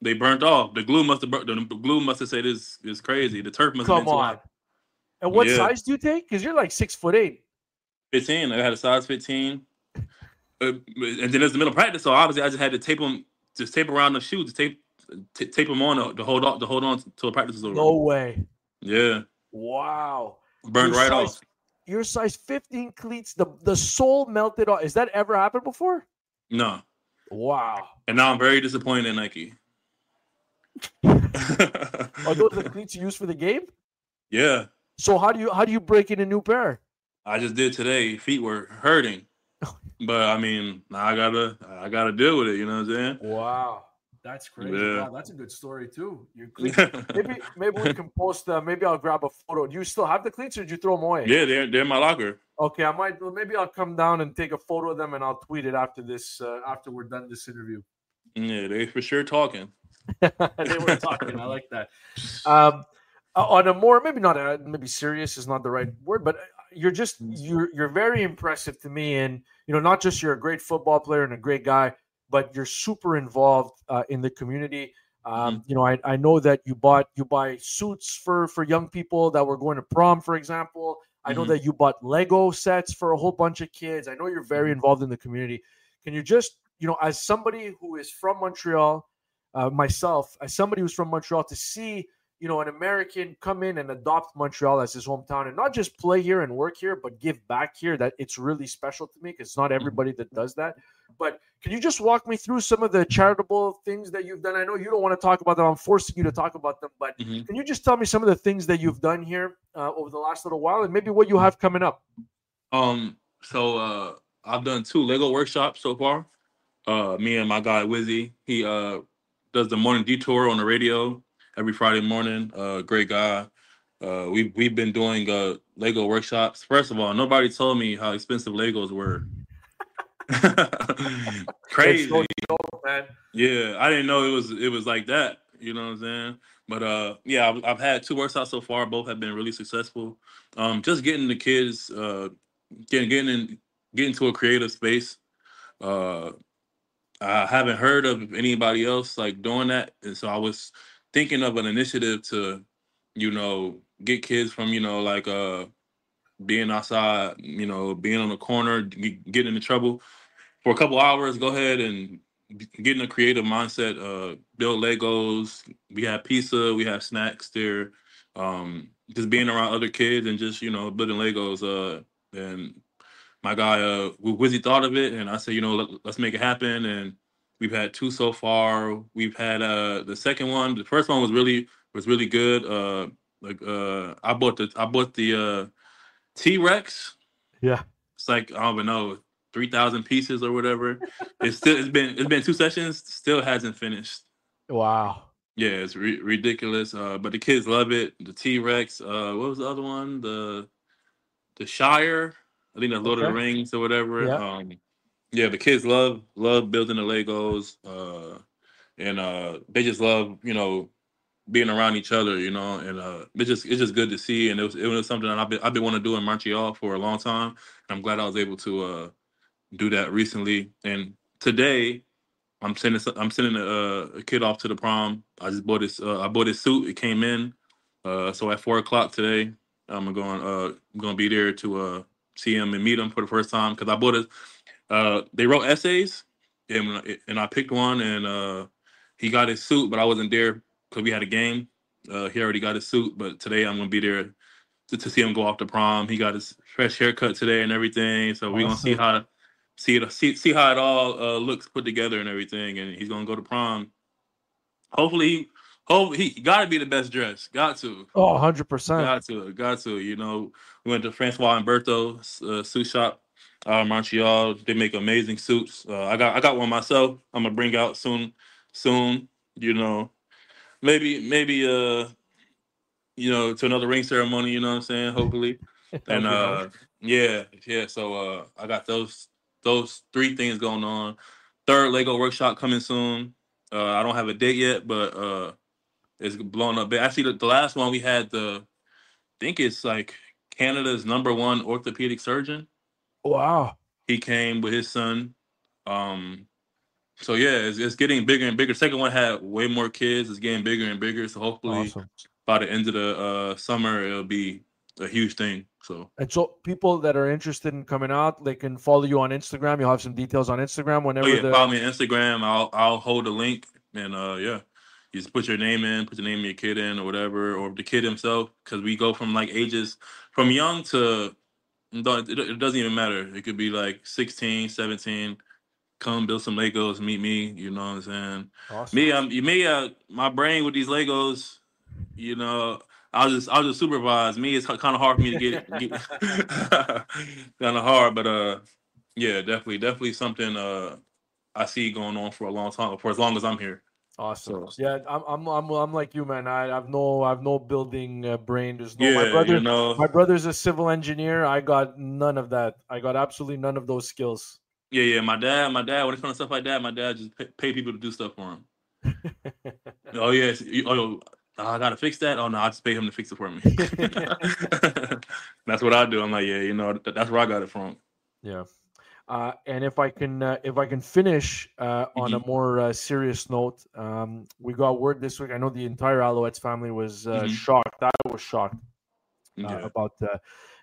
[SPEAKER 2] They burnt off. The glue must have the glue must have said this is crazy. The turf must have been
[SPEAKER 1] Come
[SPEAKER 2] too
[SPEAKER 1] on.
[SPEAKER 2] hot.
[SPEAKER 1] And what
[SPEAKER 2] Yeah.
[SPEAKER 1] size do you take? Because you're like 6'8".
[SPEAKER 2] 15. I had a size 15. And then there's the middle practice, so obviously I just had to tape around the shoe, tape them on to hold on till the practice is over.
[SPEAKER 1] No way.
[SPEAKER 2] Yeah.
[SPEAKER 1] Wow.
[SPEAKER 2] Burned right off.
[SPEAKER 1] Your size 15 cleats, the sole melted off. Has that ever happened before?
[SPEAKER 2] No.
[SPEAKER 1] Wow.
[SPEAKER 2] And now I'm very disappointed in Nike.
[SPEAKER 1] Are those the cleats you use for the game?
[SPEAKER 2] Yeah.
[SPEAKER 1] So how do you break in a new pair?
[SPEAKER 2] I just did today. Feet were hurting. But I mean, I gotta deal with it, you know what I'm saying?
[SPEAKER 1] Wow. That's crazy.
[SPEAKER 2] Yeah.
[SPEAKER 1] Wow, that's a good story too. Your cleats. maybe we can post. Maybe I'll grab a photo. Do you still have the cleats, or did you throw them away?
[SPEAKER 2] Yeah, they're in my locker.
[SPEAKER 1] Okay, maybe I'll come down and take a photo of them, and I'll tweet it after this. After we're done this interview.
[SPEAKER 2] Yeah, they for sure talking.
[SPEAKER 1] They were talking. I like that. On a more maybe serious is not the right word, but you're very impressive to me, and not just you're a great football player and a great guy, but you're super involved in the community. I know that you buy suits for young people that were going to prom, for example. I know that you bought Lego sets for a whole bunch of kids. I know you're very involved in the community. Can you just, as somebody who is from Montreal, myself, as somebody who's from Montreal, to see, an American come in and adopt Montreal as his hometown and not just play here and work here, but give back here, that it's really special to me because it's not everybody that does that. But can you just walk me through some of the charitable things that you've done? I know you don't want to talk about them. I'm forcing you to talk about them, but can you just tell me some of the things that you've done here over the last little while and maybe what you have coming up?
[SPEAKER 2] So I've done 2 Lego workshops so far. Me and my guy Wizzy, he does the morning detour on the radio every Friday morning. Great guy. We've been doing Lego workshops. First of all, nobody told me how expensive Legos were. Crazy,
[SPEAKER 1] man.
[SPEAKER 2] Yeah, I didn't know it was like that. You know what I'm saying? But yeah, I've had 2 workshops so far. Both have been really successful. Just getting the kids, getting into a creative space. I haven't heard of anybody else like doing that, and so I was thinking of an initiative to, get kids from being outside, being on the corner, getting into trouble for a couple hours. Go ahead and get in a creative mindset. Build Legos. We have pizza. We have snacks there. Just being around other kids and just building Legos. And my guy Wizzy thought of it, and I said, let's make it happen. And we've had 2 so far. We've had the second one. The first one was really good. I bought the T-Rex.
[SPEAKER 1] Yeah.
[SPEAKER 2] It's like, I don't even know, 3,000 pieces or whatever. It's been 2 sessions, still hasn't finished.
[SPEAKER 1] Wow.
[SPEAKER 2] Yeah, it's ridiculous. But the kids love it. The T-Rex. What was the other one? The Shire. I think that's Lord of the Rings or whatever.
[SPEAKER 1] Yeah.
[SPEAKER 2] Yeah, the kids love building the Legos, and they just love being around each other, and it's just good to see. And it was something that I've been wanting to do in Montreal for a long time. And I'm glad I was able to do that recently. And today, I'm sending a kid off to the prom. I just bought his suit. It came in, so at 4:00 today, I'm gonna be there to see him and meet him for the first time because I bought it. They wrote essays, and I picked one, and he got his suit, but I wasn't there because we had a game. He already got his suit, but today I'm gonna be there to see him go off to prom. He got his fresh haircut today and everything, so we're gonna see how it all looks put together and everything, and he's gonna go to prom. Hopefully, he got to be the best dressed. Got to.
[SPEAKER 1] Oh, 100%.
[SPEAKER 2] Got to. We went to Francois and Bertho's suit shop, Montreal. They make amazing suits. I got one myself. I'm gonna bring out soon. Maybe to another ring ceremony. You know what I'm saying? Hopefully,
[SPEAKER 1] That
[SPEAKER 2] and
[SPEAKER 1] would be nice.
[SPEAKER 2] yeah. So I got those three things going on. Third Lego workshop coming soon. I don't have a date yet, but it's blowing up big. Actually, the last one we had I think it's like Canada's #1 orthopedic surgeon.
[SPEAKER 1] Wow.
[SPEAKER 2] He came with his son. Um, so yeah, it's getting bigger and bigger. Second one had way more kids. It's getting bigger and bigger. So hopefully
[SPEAKER 1] Awesome.
[SPEAKER 2] by the end of the summer, it'll be a huge thing. So
[SPEAKER 1] And so people that are interested in coming out, they can follow you on Instagram. You'll have some details on Instagram
[SPEAKER 2] oh
[SPEAKER 1] whenever
[SPEAKER 2] yeah,
[SPEAKER 1] the
[SPEAKER 2] follow me on Instagram. I'll hold the link and yeah, you just put your name in, put the name of your kid in or whatever, or the kid himself, because we go from like ages from young to it doesn't even matter. It could be like 16, 17. Come build some Legos, meet me. You know what I'm saying?
[SPEAKER 1] awesome.
[SPEAKER 2] My brain with these Legos. You know, I'll just supervise. Me, it's kind of hard for me to get kind of hard, but yeah, definitely something I see going on for a long time, for as long as I'm here.
[SPEAKER 1] Awesome.
[SPEAKER 2] So
[SPEAKER 1] Yeah, I'm like you, man. I've no building brain. There's no
[SPEAKER 2] yeah,
[SPEAKER 1] my brother's a civil engineer. I got none of that. I got absolutely none of those skills.
[SPEAKER 2] yeah. My dad, when it comes to stuff like that, my dad just pay people to do stuff for him. Oh yes. I gotta fix that. Oh no, I just pay him to fix it for me. That's what I do. I'm like, yeah, that's where I got it from.
[SPEAKER 1] Yeah. And if I can finish on a
[SPEAKER 2] Hmm.
[SPEAKER 1] more serious note, we got word this week. I know the entire Alouettes family was
[SPEAKER 2] Hmm.
[SPEAKER 1] shocked. I was shocked
[SPEAKER 2] Yeah.
[SPEAKER 1] about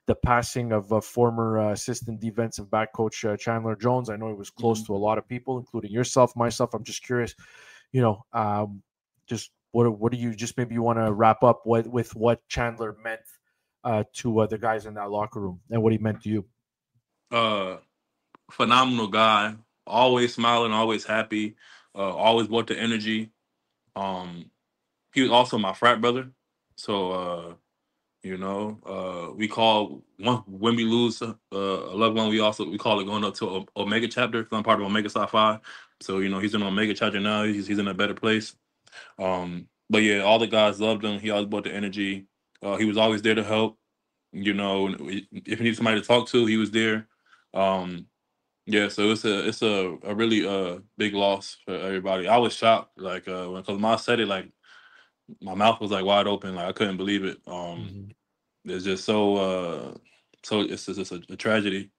[SPEAKER 1] the passing of former assistant defensive back coach Chandler Jones. I know he was close
[SPEAKER 2] Hmm.
[SPEAKER 1] to a lot of people, including yourself, myself. I'm just curious, just what do you just maybe you want to wrap up with what Chandler meant to the guys in that locker room and what he meant to you.
[SPEAKER 2] Uh, Phenomenal guy. Always smiling, always happy. Always brought the energy. Um, he was also my frat brother. So we call when we lose a loved one, we call it going up to Omega chapter. 'Cause I'm part of Omega Psi Phi. So he's in Omega chapter now. He's in a better place. But yeah, all the guys loved him. He always brought the energy. He was always there to help. If you need somebody to talk to, he was there. Um, yeah, so it's a really big loss for everybody. I was shocked, like when Kalama said it, like my mouth was like wide open, like I couldn't believe it.
[SPEAKER 1] Mm-hmm.
[SPEAKER 2] It's just so it's just a tragedy.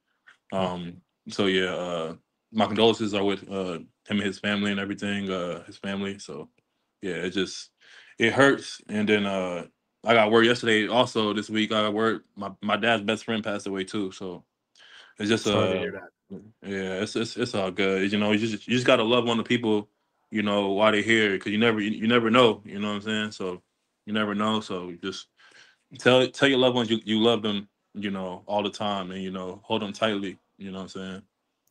[SPEAKER 2] Um, so yeah, my condolences are with him and his family and everything, his family. So yeah, it hurts. And then I got word yesterday. Also this week, I got word my dad's best friend passed away too. So it's just
[SPEAKER 1] Sorry to hear that.
[SPEAKER 2] yeah, it's all good. You just gotta love on the people, while they're here, because you never know. You know what I'm saying? So you never know. So just tell your loved ones you love them. All the time, and hold them tightly. You know what I'm saying?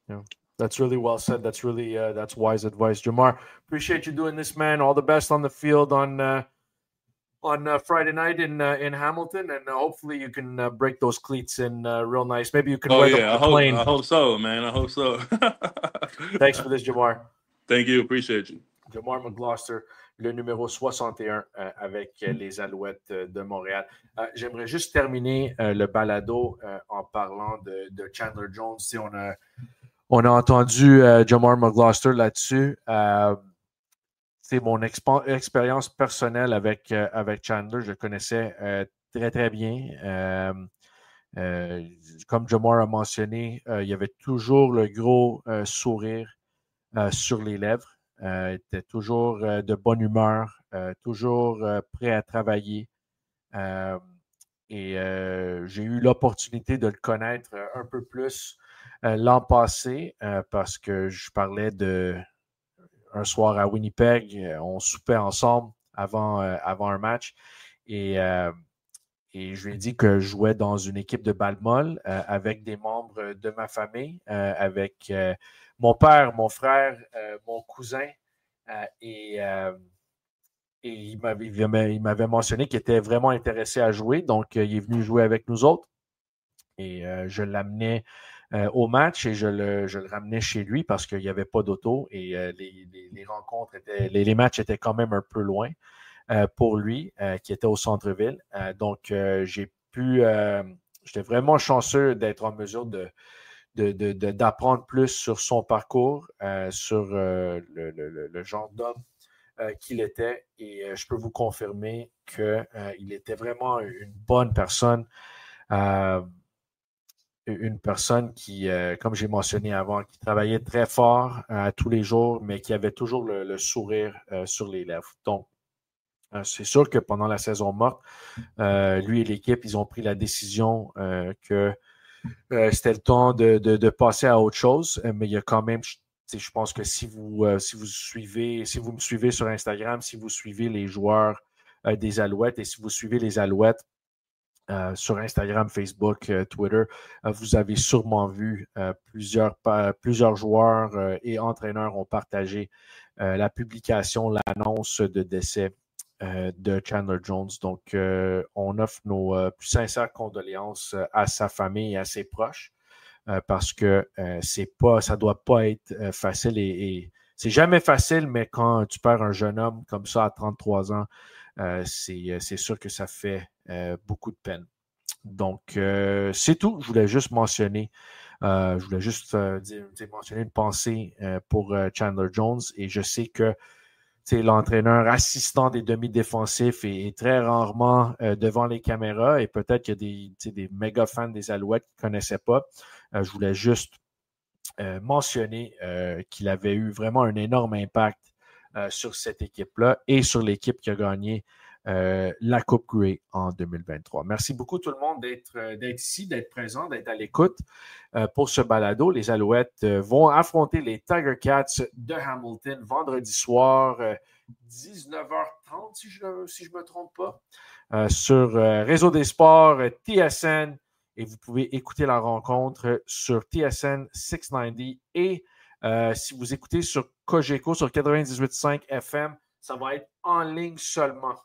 [SPEAKER 1] Yeah, that's really well said. That's wise advice, Jamar. Appreciate you doing this, man. All the best on the field on Friday night in Hamilton, and hopefully you can break those cleats in real nice. Maybe you can
[SPEAKER 2] Oh
[SPEAKER 1] wear them
[SPEAKER 2] yeah,
[SPEAKER 1] on
[SPEAKER 2] I
[SPEAKER 1] the
[SPEAKER 2] hope I
[SPEAKER 1] plane.
[SPEAKER 2] hope so, man. I hope so.
[SPEAKER 1] Thanks for this, Jamar.
[SPEAKER 2] Thank you, appreciate you.
[SPEAKER 1] Jamar McGloster, le numéro 61 avec les Alouettes de Montréal. J'aimerais juste terminer le balado en parlant de Chandler Jones. On a entendu Jamar McGloster là-dessus. C'est mon expérience personnelle avec Chandler. Je le connaissais très, très bien. Comme Jamar a mentionné, il y avait toujours le gros sourire sur les lèvres. Il était toujours de bonne humeur, toujours prêt à travailler. Euh, et j'ai eu l'opportunité de le connaître un peu plus l'an passé parce que je parlais un soir à Winnipeg. On soupait ensemble avant un match et je lui ai dit que je jouais dans une équipe de balle molle avec des membres de ma famille, avec mon père, mon frère, mon cousin. Euh, et, euh, et il m'avait mentionné qu'il était vraiment intéressé à jouer. Donc, il est venu jouer avec nous autres. Et je l'amenais au match et je le ramenais chez lui parce qu'il n'y avait pas d'auto et les rencontres les matchs étaient quand même un peu loin. pour lui, qui était au centre-ville. Donc, j'étais vraiment chanceux d'être en mesure d'apprendre plus sur son parcours, sur le genre d'homme qu'il était. Et je peux vous confirmer qu'il était vraiment une bonne personne. Une personne qui, comme j'ai mentionné avant, qui travaillait très fort tous les jours, mais qui avait toujours le sourire sur les lèvres. Donc, c'est sûr que pendant la saison morte, lui et l'équipe, ils ont pris la décision que c'était le temps de passer à autre chose. Mais il y a quand même, je pense que si vous me suivez sur Instagram, si vous suivez les joueurs des Alouettes et si vous suivez les Alouettes, sur Instagram, Facebook, Twitter, vous avez sûrement vu plusieurs joueurs et entraîneurs ont partagé la publication, l'annonce de décès de Chandler Jones. Donc, on offre nos plus sincères condoléances à sa famille et à ses proches parce que ça doit pas être facile et c'est jamais facile, mais quand tu perds un jeune homme comme ça à 33 ans, c'est sûr que ça fait beaucoup de peine. Donc, c'est tout. Je voulais juste mentionner mentionner une pensée pour Chandler Jones et je sais que l'entraîneur assistant des demi-défensifs est très rarement devant les caméras et peut-être qu'il y a des méga fans des Alouettes qui ne connaissaient pas. Je voulais juste mentionner qu'il avait eu vraiment un énorme impact sur cette équipe-là et sur l'équipe qui a gagné la Coupe Grey en 2023. Merci beaucoup tout le monde d'être ici, d'être présent, d'être à l'écoute pour ce balado. Les Alouettes vont affronter les Tiger Cats de Hamilton vendredi soir, 19h30 si je ne me trompe pas, sur Réseau des Sports, TSN, et vous pouvez écouter la rencontre sur TSN 690 et si vous écoutez sur Cogeco sur 98.5 FM, ça va être en ligne seulement.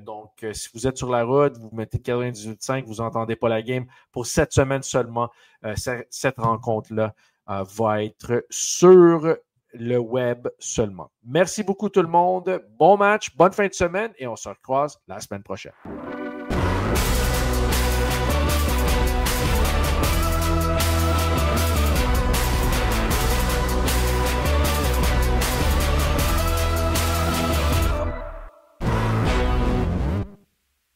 [SPEAKER 1] Donc, si vous êtes sur la route, vous mettez 98.5, vous n'entendez pas la game. Pour cette semaine seulement, cette rencontre-là va être sur le web seulement. Merci beaucoup tout le monde. Bon match, bonne fin de semaine et on se recroise la semaine prochaine.